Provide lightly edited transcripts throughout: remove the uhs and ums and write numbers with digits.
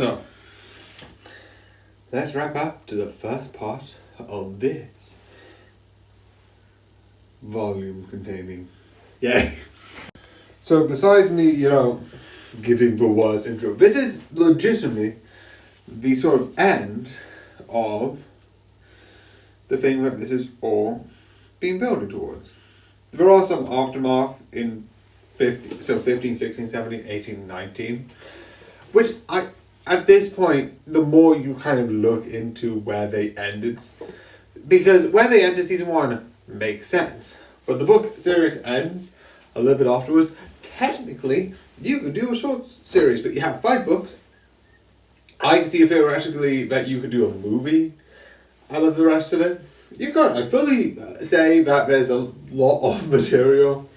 So, let's wrap up to the first part of this volume containing. Yeah. So, besides me, giving the worst intro, this is legitimately the sort of end of the thing that this is all being building towards. There are some aftermath in 15, 16, 17, 18, 19, which at this point, the more you kind of look into where they ended, because where they ended season 1 makes sense, but the book series ends a little bit afterwards. Technically, you could do a short series, but you have 5 books. I can see theoretically that you could do a movie out of the rest of it. You could. I fully say that there's a lot of material,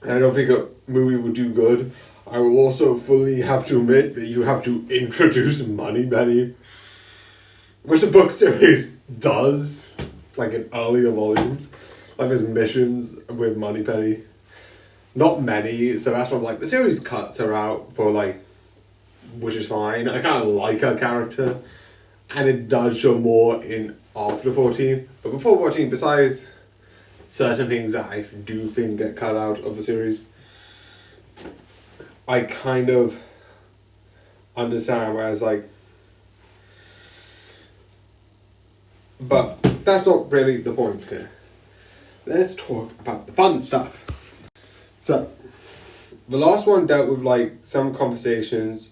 and I don't think a movie would do good. I will also fully have to admit that you have to introduce Moneypenny, which the book series does, like in earlier volumes. Like there's missions with Moneypenny. Not many, so that's why I'm like, the series cuts her out for which is fine. I kind of like her character, and it does show more in after 14. But before 14, besides certain things that I do think get cut out of the series, I kind of understand where it's but that's not really the point here. Let's talk about the fun stuff. So, the last one dealt with some conversations,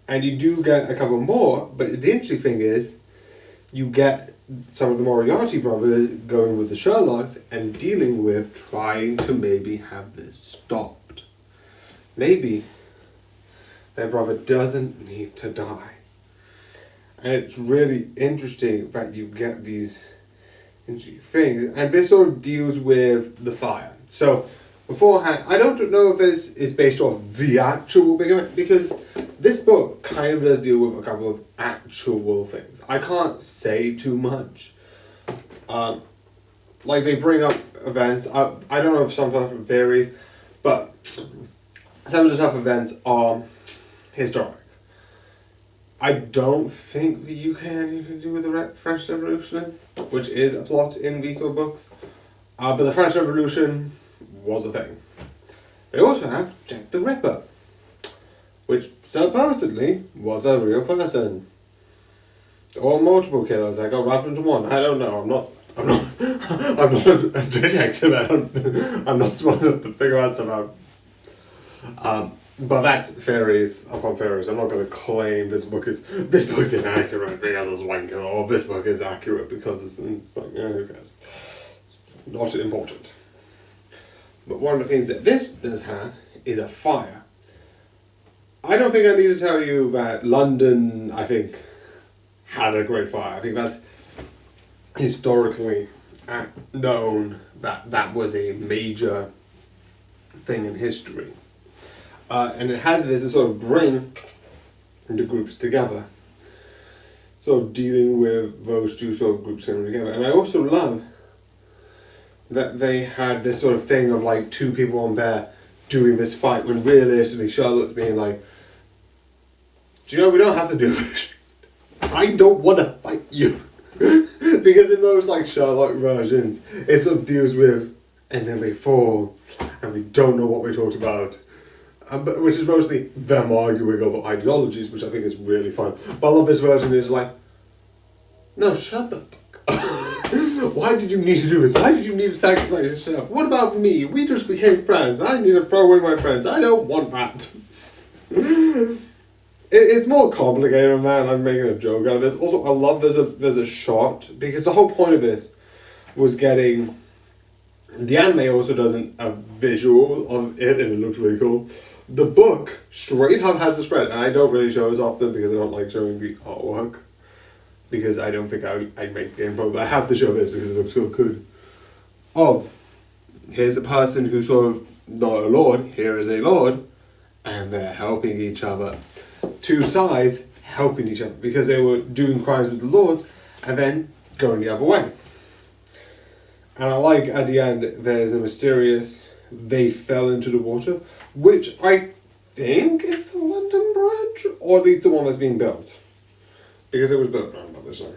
and you do get a couple more, but the interesting thing is, you get some of the Moriarty brothers going with the Sherlocks and dealing with trying to maybe have this stopped. Maybe their brother doesn't need to die. And it's really interesting that you get these interesting things. And this sort of deals with the fire. So, beforehand, I don't know if this is based off the actual Big Event, because this book kind of does deal with a couple of actual things. I can't say too much. They bring up events. I don't know if some stuff varies, but some of the tough events are historic. I don't think the UK had anything to do with the French Revolution, which is a plot in these sort of books. But the French Revolution was a thing. They also have Jack the Ripper, which supposedly was a real person. Or multiple killers that got wrapped into one. I don't know. I'm not a detective. I'm not smart enough to figure out stuff out. But that's theories upon theories. I'm not going to claim this book is inaccurate because it's one killer, or this book is accurate because it's who cares? Not important. But one of the things that this does have is a fire. I don't think I need to tell you that London, I think, had a great fire. I think that's historically known that was a major thing in history. And it has this to sort of bring the groups together. Sort of dealing with those two sort of groups coming together. And I also love that they had this sort of thing of two people on there doing this fight, when realistically Charlotte's being do you know, we don't have to do this. I don't want to fight you. Because in those Sherlock versions, it sort of deals with, and then we fall, and we don't know what we talked about. But which is mostly them arguing over ideologies, which I think is really fun. But I love this version is no, shut the fuck up. Why did you need to do this? Why did you need to sacrifice yourself? What about me? We just became friends. I need to throw away my friends. I don't want that. It's more complicated than that. I'm making a joke out of this. Also, I love there's a shot, because the whole point of this was getting... The anime also does a visual of it, and it looks really cool. The book straight up has the spread, and I don't really show this often because I don't like showing the artwork, because I don't think I'd make the game, but I have to show this because it looks so good. Here's a person who's sort of not a lord, here is a lord, and they're helping each other. Two sides helping each other because they were doing crimes with the lords and then going the other way. And I like at the end there's a mysterious they fell into the water, which I think is the London Bridge, or at least the one that's being built, because it was built around about this time.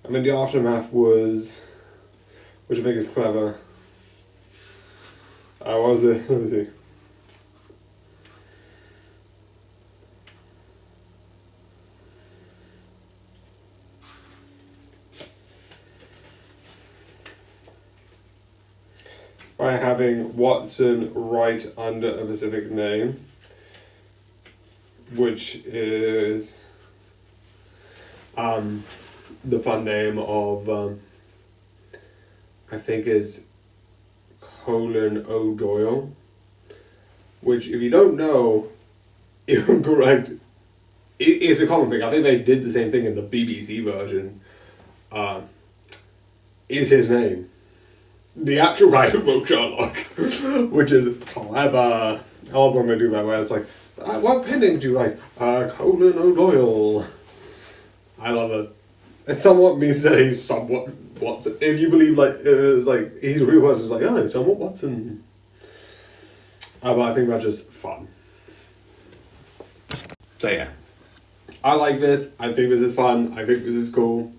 I mean, the aftermath was, which I think is clever. What was it? Let me see. By having Watson right under a specific name, which is the fun name of I think is Conan O'Doyle, which, if you don't know, if I'm correct, it's a common thing. I think they did the same thing in the BBC version. Is his name the actual guy who wrote Sherlock, which is clever. I love when they do that, where it's like, what pen name do you write? Conan O'Doyle. I love it. It somewhat means that he's somewhat Watson. If you believe, like, it's like he's a real person, it's like, oh, he's somewhat Watson. But I think that's just fun. So yeah, I like this. I think this is fun. I think this is cool.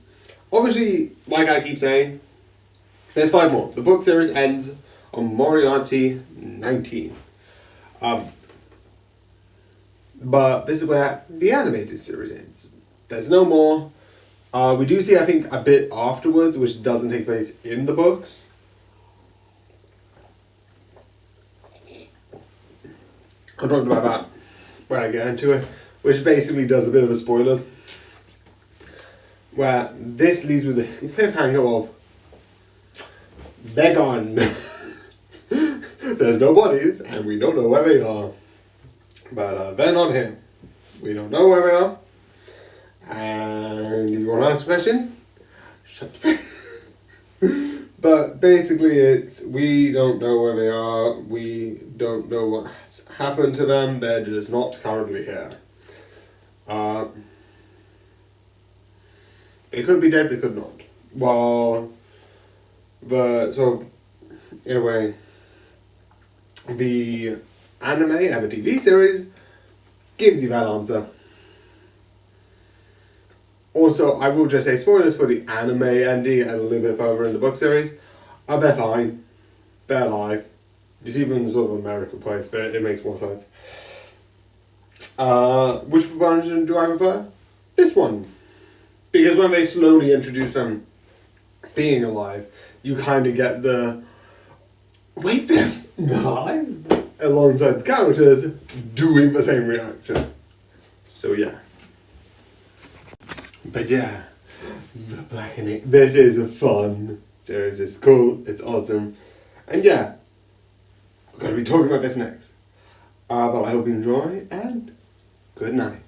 Obviously, like I keep saying, there's 5 more. The book series ends on Moriarty 19. But this is where the animated series ends. There's no more. We do see, I think, a bit afterwards, which doesn't take place in the books. I'll talk about that when I get into it, which basically does a bit of a spoilers. Where this leaves with a cliffhanger of, they're gone. There's no bodies, and we don't know where they are. But they're not here. We don't know where they are. And if you want to ask a question, shut your face. But basically it's, we don't know where they are. We don't know what's happened to them. They're just not currently here. They could be dead, they could not. Well, the sort of, in a way, the anime and the TV series gives you that answer. Also, I will just say spoilers for the anime ending and a little bit further in the book series. They're fine. They're alive. It's even in sort of American place, but it makes more sense. Which version do I prefer? This one. Because when they slowly introduce them being alive, you kind of get the, wait, they're alive? Alongside the characters doing the same reaction. So yeah. But yeah, the Blackening. This is a fun series. It's cool. It's awesome. And yeah, we're going to be talking about this next. But I hope you enjoy, and good night.